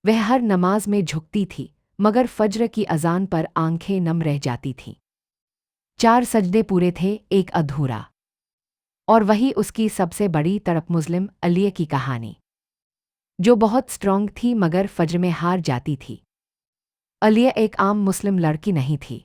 वह हर नमाज में झुकती थी, मगर फज्र की अजान पर आंखें नम रह जाती थीं। 4 सजदे पूरे थे, एक अधूरा। और वही उसकी सबसे बड़ी तड़प मुस्लिम अलिया की कहानी, जो बहुत स्ट्रॉन्ग थी मगर फज्र में हार जाती थी। अलिया एक आम मुस्लिम लड़की नहीं थी।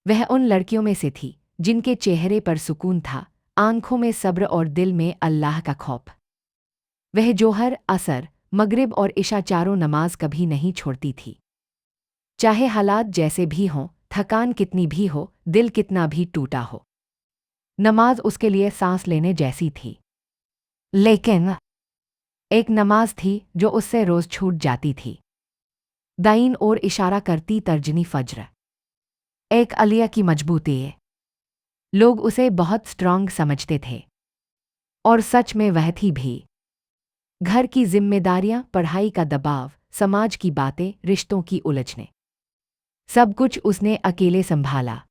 वह उन लड़कियों में से थी जिनके चेहरे पर सुकून था, आंखों में सब्र और दिल में अल्लाह का खौफ। वह जोहर, असर, मगरिब और इशा चारों नमाज कभी नहीं छोड़ती थी। चाहे हालात जैसे भी हों, थकान कितनी भी हो, दिल कितना भी टूटा हो, नमाज उसके लिए सांस लेने जैसी थी। लेकिन एक नमाज थी जो उससे रोज छूट जाती थी। दाईं ओर इशारा करती तर्जनी फज्र। एक अलिया की मजबूती। लोग उसे बहुत स्ट्रॉन्ग समझते थे। और सच में वह थी भी। घर की जिम्मेदारियां, पढ़ाई का दबाव, समाज की बातें, रिश्तों की उलझने, सब कुछ उसने अकेले संभाला।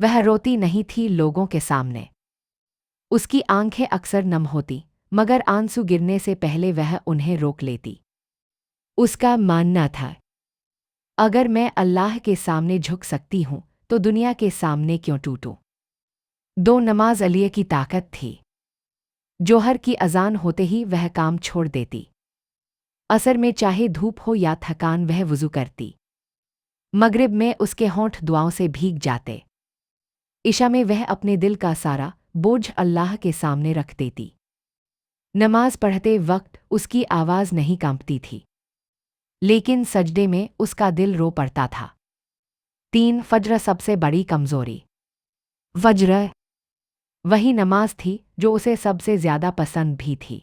वह रोती नहीं थी लोगों के सामने। उसकी आंखें अक्सर नम होती, मगर आंसू गिरने से पहले वह उन्हें रोक लेती। उसका मानना था, अगर मैं अल्लाह के सामने झुक सकती हूं तो दुनिया के सामने क्यों टूटूं। 2 नमाज अलिया की ताकत थी। जोहर की अजान होते ही वह काम छोड़ देती। असर में चाहे धूप हो या थकान वह वुज़ू करती। मगरिब में उसके होंठ दुआओं से भीग जाते। इशा में वह अपने दिल का सारा बोझ अल्लाह के सामने रख देती। नमाज पढ़ते वक्त उसकी आवाज़ नहीं कांपती थी, लेकिन सजदे में उसका दिल रो पड़ता था। 3 फज्र सबसे बड़ी कमज़ोरी। फज्र वही नमाज थी जो उसे सबसे ज़्यादा पसंद भी थी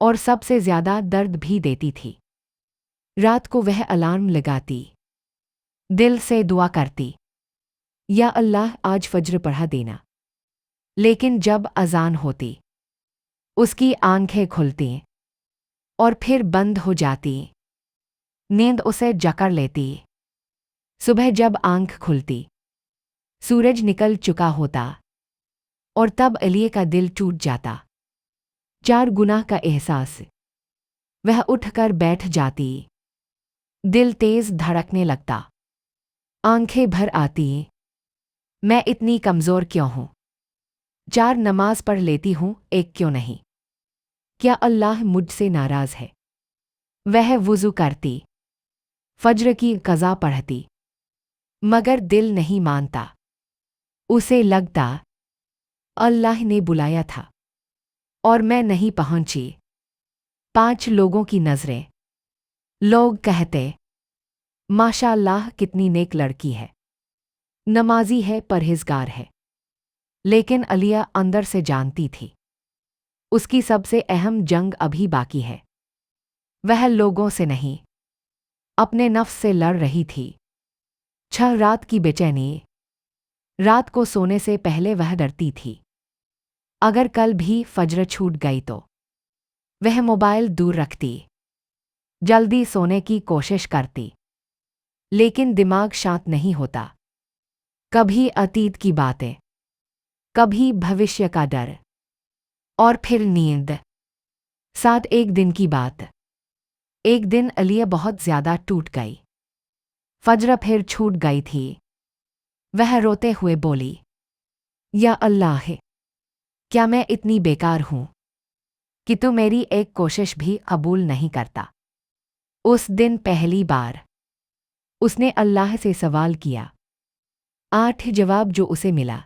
और सबसे ज़्यादा दर्द भी देती थी। रात को वह अलार्म लगाती, दिल से दुआ करती, या अल्लाह आज फज्र पढ़ा देना। लेकिन जब अजान होती, उसकी आंखें खुलती और फिर बंद हो जाती। नींद उसे जकड़ लेती। सुबह जब आंख खुलती, सूरज निकल चुका होता और तब अलिया का दिल टूट जाता। 4 गुनाह का एहसास। वह उठकर बैठ जाती। दिल तेज धड़कने लगता। आंखें भर आती। मैं इतनी कमज़ोर क्यों हूँ? 4 नमाज पढ़ लेती हूँ, एक क्यों नहीं? क्या अल्लाह मुझसे नाराज़ है? वह वुज़ू करती, फज्र की क़ज़ा पढ़ती, मगर दिल नहीं मानता। उसे लगता, अल्लाह ने बुलाया था और मैं नहीं पहुंची। 5 लोगों की नज़रें। लोग कहते, माशाअल्लाह कितनी नेक लड़की है, नमाजी है, परहेज़गार है। लेकिन अलिया अंदर से जानती थी, उसकी सबसे अहम जंग अभी बाकी है। वह लोगों से नहीं, अपने नफ्स से लड़ रही थी। 6 रात की बेचैनी। रात को सोने से पहले वह डरती थी, अगर कल भी फज्र छूट गई तो। वह मोबाइल दूर रखती, जल्दी सोने की कोशिश करती, लेकिन दिमाग शांत नहीं होता। कभी अतीत की बातें, कभी भविष्य का डर, और फिर नींद। 7 एक दिन की बात। एक दिन अलिया बहुत ज्यादा टूट गई। फज्र फिर छूट गई थी। वह रोते हुए बोली, या अल्लाह, क्या मैं इतनी बेकार हूं कि तू मेरी एक कोशिश भी कबूल नहीं करता। उस दिन पहली बार उसने अल्लाह से सवाल किया। 8 जवाब जो उसे मिला।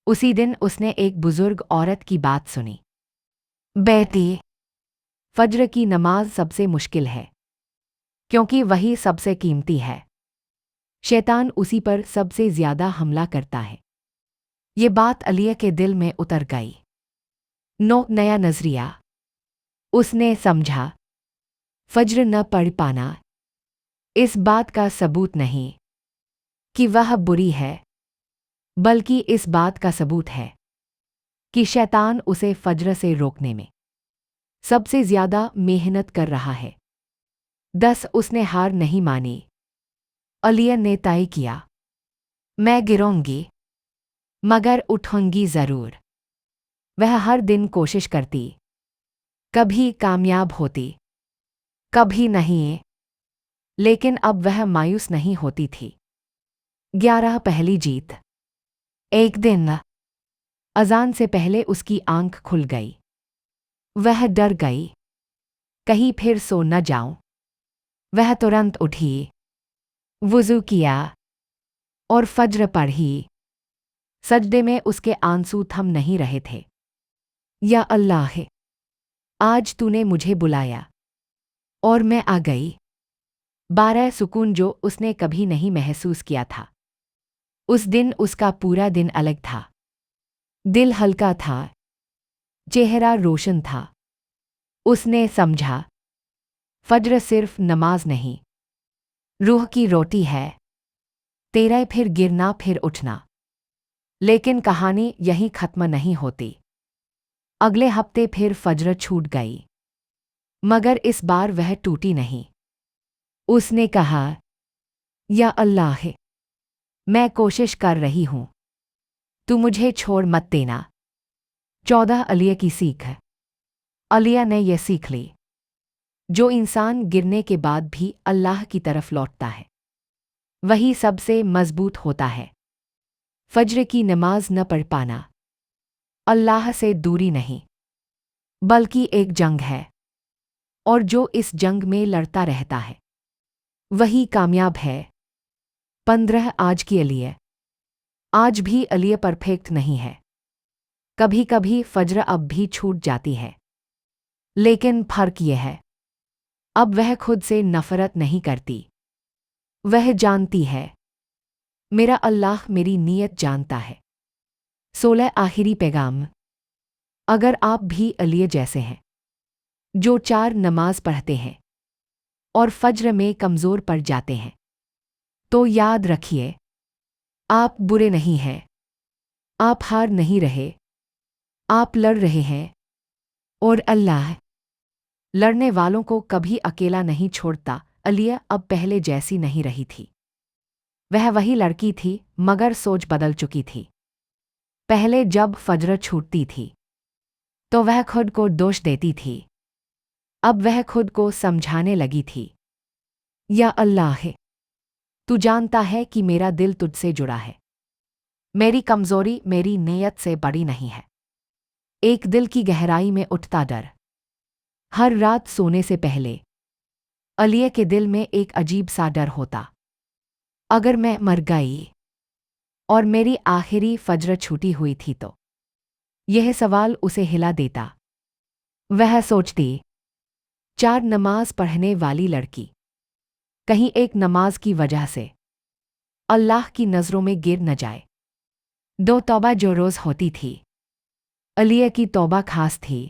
उसी दिन उसने एक बुजुर्ग औरत की बात सुनी। बेटी, फज्र की नमाज सबसे मुश्किल है, क्योंकि वही सबसे कीमती है। शैतान उसी पर सबसे ज्यादा हमला करता है। ये बात अलिया के दिल में उतर गई। नया नजरिया। उसने समझा, फज्र न पढ़ पाना इस बात का सबूत नहीं कि वह बुरी है, बल्कि इस बात का सबूत है कि शैतान उसे फज्र से रोकने में सबसे ज्यादा मेहनत कर रहा है। 10 उसने हार नहीं मानी। अलिया ने तय किया, मैं गिरूंगी, मगर उठूंगी जरूर। वह हर दिन कोशिश करती, कभी कामयाब होती, कभी नहीं। लेकिन अब वह मायूस नहीं होती थी। 11 पहली जीत। एक दिन अजान से पहले उसकी आंख खुल गई। वह डर गई, कहीं फिर सो न जाऊं। वह तुरंत उठी, वुज़ू किया और फज्र पढ़ी। सजदे में उसके आंसू थम नहीं रहे थे। या अल्लाह, आज तूने मुझे बुलाया और मैं आ गई। 12 सुकून जो उसने कभी नहीं महसूस किया था। उस दिन उसका पूरा दिन अलग था। दिल हल्का था, चेहरा रोशन था। उसने समझा, फज्र सिर्फ नमाज नहीं, रूह की रोटी है। तेरा फिर गिरना फिर उठना। लेकिन कहानी यहीं खत्म नहीं होती। अगले हफ्ते फिर फज्र छूट गई, मगर इस बार वह टूटी नहीं। उसने कहा, या अल्लाह, मैं कोशिश कर रही हूं, तू मुझे छोड़ मत देना। 14 अलिया की सीख है। अलिया ने यह सीख ली, जो इंसान गिरने के बाद भी अल्लाह की तरफ लौटता है, वही सबसे मजबूत होता है। फज्र की नमाज न पढ़ पाना अल्लाह से दूरी नहीं, बल्कि एक जंग है, और जो इस जंग में लड़ता रहता है वही कामयाब है। 15 आज के लिए। आज भी अलिया परफेक्ट नहीं है। कभी कभी फज्र अब भी छूट जाती है, लेकिन फर्क यह है, अब वह खुद से नफरत नहीं करती। वह जानती है, मेरा अल्लाह मेरी नीयत जानता है। 16 आखिरी पैगाम। अगर आप भी अलिया जैसे हैं, जो 4 नमाज पढ़ते हैं और फज्र में कमज़ोर पड़ जाते हैं, तो याद रखिए, आप बुरे नहीं हैं। आप हार नहीं रहे, आप लड़ रहे हैं, और अल्लाह लड़ने वालों को कभी अकेला नहीं छोड़ता। अलिया अब पहले जैसी नहीं रही थी। वह वही लड़की थी, मगर सोच बदल चुकी थी। पहले जब फज्र छूटती थी तो वह खुद को दोष देती थी। अब वह खुद को समझाने लगी थी, या अल्लाह, तू जानता है कि मेरा दिल तुझसे जुड़ा है। मेरी कमजोरी मेरी नीयत से बड़ी नहीं है। एक दिल की गहराई में उठता डर। हर रात सोने से पहले अलिया के दिल में एक अजीब सा डर होता। अगर मैं मर गई और मेरी आखिरी फज्र छूटी हुई थी तो? यह सवाल उसे हिला देता। वह सोचती, 4 नमाज पढ़ने वाली लड़की कहीं एक नमाज की वजह से अल्लाह की नज़रों में गिर न जाए। 2 तौबा जो रोज़ होती थी। अलिया की तौबा खास थी।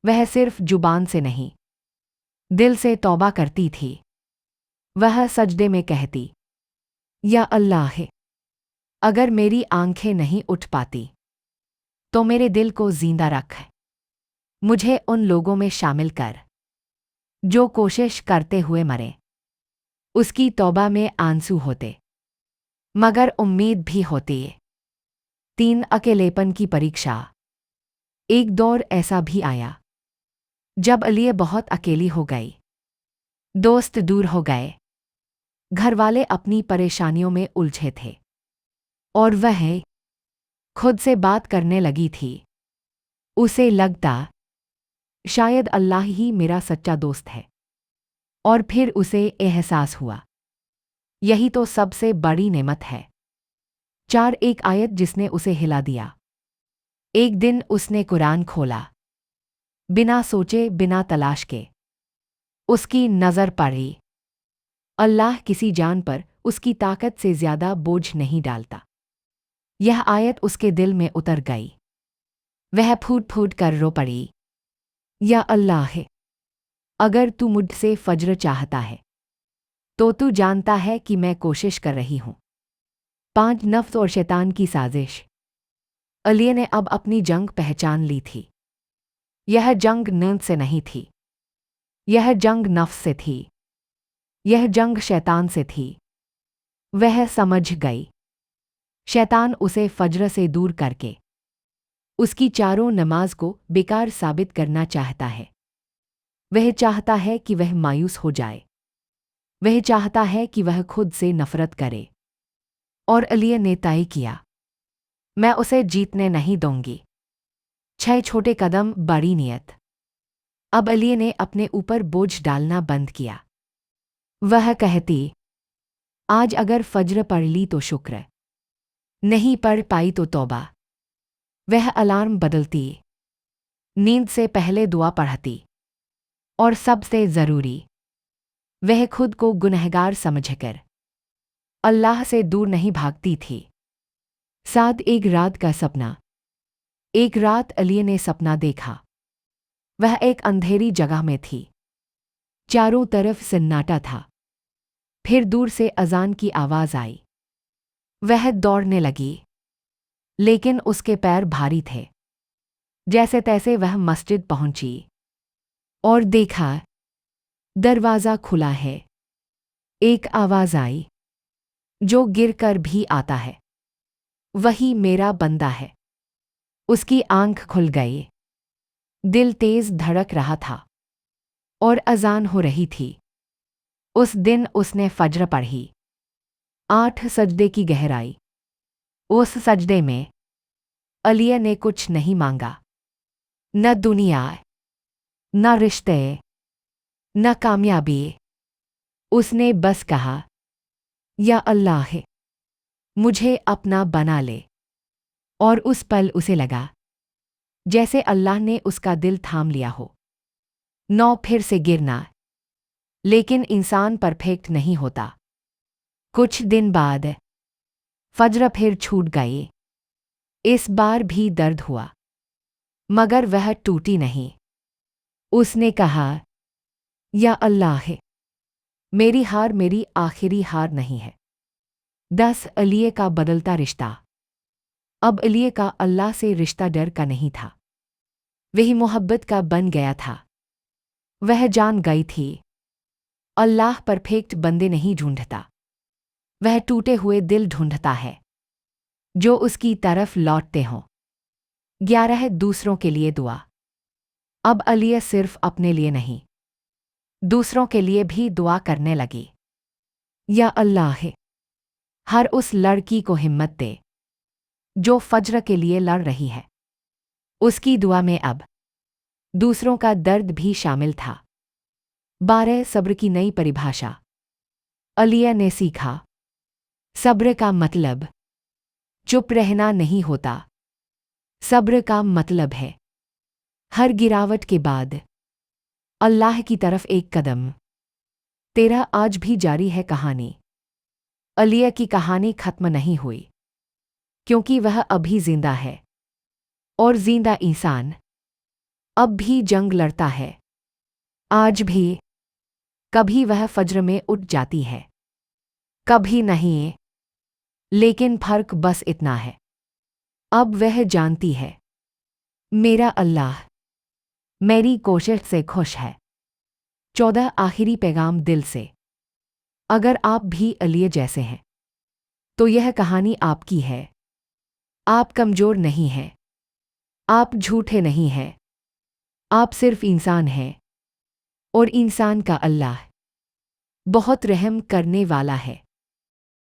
वह सिर्फ जुबान से नहीं, दिल से तौबा करती थी। वह सजदे में कहती, या अल्लाह, अगर मेरी आंखें नहीं उठ पाती तो मेरे दिल को जिंदा रख। मुझे उन लोगों में शामिल कर जो कोशिश करते हुए मरे। उसकी तौबा में आंसू होते, मगर उम्मीद भी होती। 3 अकेलेपन की परीक्षा। एक दौर ऐसा भी आया जब अलिया बहुत अकेली हो गई। दोस्त दूर हो गए, घरवाले अपनी परेशानियों में उलझे थे, और वह खुद से बात करने लगी थी। उसे लगता, शायद अल्लाह ही मेरा सच्चा दोस्त है। और फिर उसे एहसास हुआ, यही तो सबसे बड़ी नेमत है। 4 एक आयत जिसने उसे हिला दिया। एक दिन उसने कुरान खोला, बिना सोचे बिना तलाश के। उसकी नज़र पड़ी, अल्लाह किसी जान पर उसकी ताकत से ज़्यादा बोझ नहीं डालता। यह आयत उसके दिल में उतर गई। वह फूट फूट कर रो पड़ी, या अल्लाह, अगर तू मुझसे फज्र चाहता है तो तू जानता है कि मैं कोशिश कर रही हूं। 5 नफ्स और शैतान की साजिश। अलिया ने अब अपनी जंग पहचान ली थी। यह जंग नींद से नहीं थी, यह जंग नफ्स से थी, यह जंग शैतान से थी। वह समझ गई, शैतान उसे फज्र से दूर करके उसकी चारों नमाज को बेकार साबित करना चाहता है। वह चाहता है कि वह मायूस हो जाए। वह चाहता है कि वह खुद से नफरत करे। और अलिया ने तय किया, मैं उसे जीतने नहीं दूंगी। 6 छोटे कदम, बड़ी नियत। अब अलिया ने अपने ऊपर बोझ डालना बंद किया। वह कहती, आज अगर फज्र पढ़ ली तो शुक्र, नहीं पढ़ पाई तो तौबा। वह अलार्म बदलती, नींद से पहले दुआ पढ़ती, और सबसे जरूरी, वह खुद को गुनहगार समझकर अल्लाह से दूर नहीं भागती थी। साथ एक रात का सपना। एक रात अलिया ने सपना देखा। वह एक अंधेरी जगह में थी। चारों तरफ सन्नाटा था। फिर दूर से अजान की आवाज आई। वह दौड़ने लगी, लेकिन उसके पैर भारी थे। जैसे तैसे वह मस्जिद पहुंची और देखा, दरवाजा खुला है। एक आवाज आई, जो गिरकर भी आता है वही मेरा बंदा है। उसकी आंख खुल गई। दिल तेज धड़क रहा था और अजान हो रही थी। उस दिन उसने फज्र पढ़ी। 8 सजदे की गहराई। उस सजदे में अलिया ने कुछ नहीं मांगा, न दुनिया, न रिश्ते, न कामयाबी। उसने बस कहा, या अल्लाह, मुझे अपना बना ले। और उस पल उसे लगा जैसे अल्लाह ने उसका दिल थाम लिया हो। 9 फिर से गिरना। लेकिन इंसान परफेक्ट नहीं होता। कुछ दिन बाद फज्र फिर छूट गई। इस बार भी दर्द हुआ, मगर वह टूटी नहीं। उसने कहा, या अल्लाह, मेरी हार मेरी आखिरी हार नहीं है। 10 अलिये का बदलता रिश्ता। अब अलिये का अल्लाह से रिश्ता डर का नहीं था, वही मोहब्बत का बन गया था। वह जान गई थी, अल्लाह परफेक्ट बंदे नहीं ढूंढता, वह टूटे हुए दिल ढूंढता है जो उसकी तरफ लौटते हों। 11 दूसरों के लिए दुआ। अब अलिया सिर्फ अपने लिए नहीं, दूसरों के लिए भी दुआ करने लगी। या अल्लाह, हर उस लड़की को हिम्मत दे जो फज्र के लिए लड़ रही है। उसकी दुआ में अब दूसरों का दर्द भी शामिल था। 12 सब्र की नई परिभाषा। अलिया ने सीखा, सब्र का मतलब चुप रहना नहीं होता। सब्र का मतलब है हर गिरावट के बाद अल्लाह की तरफ एक कदम। 13 आज भी जारी है कहानी। अलिया की कहानी खत्म नहीं हुई, क्योंकि वह अभी जिंदा है, और जिंदा इंसान अब भी जंग लड़ता है। आज भी कभी वह फज्र में उठ जाती है, कभी नहीं, लेकिन फर्क बस इतना है, अब वह जानती है, मेरा अल्लाह मेरी कोशिश से खुश है। 14 आखिरी पैगाम दिल से। अगर आप भी अलिया जैसे हैं, तो यह कहानी आपकी है। आप कमजोर नहीं हैं, आप झूठे नहीं हैं, आप सिर्फ इंसान हैं, और इंसान का अल्लाह बहुत रहम करने वाला है।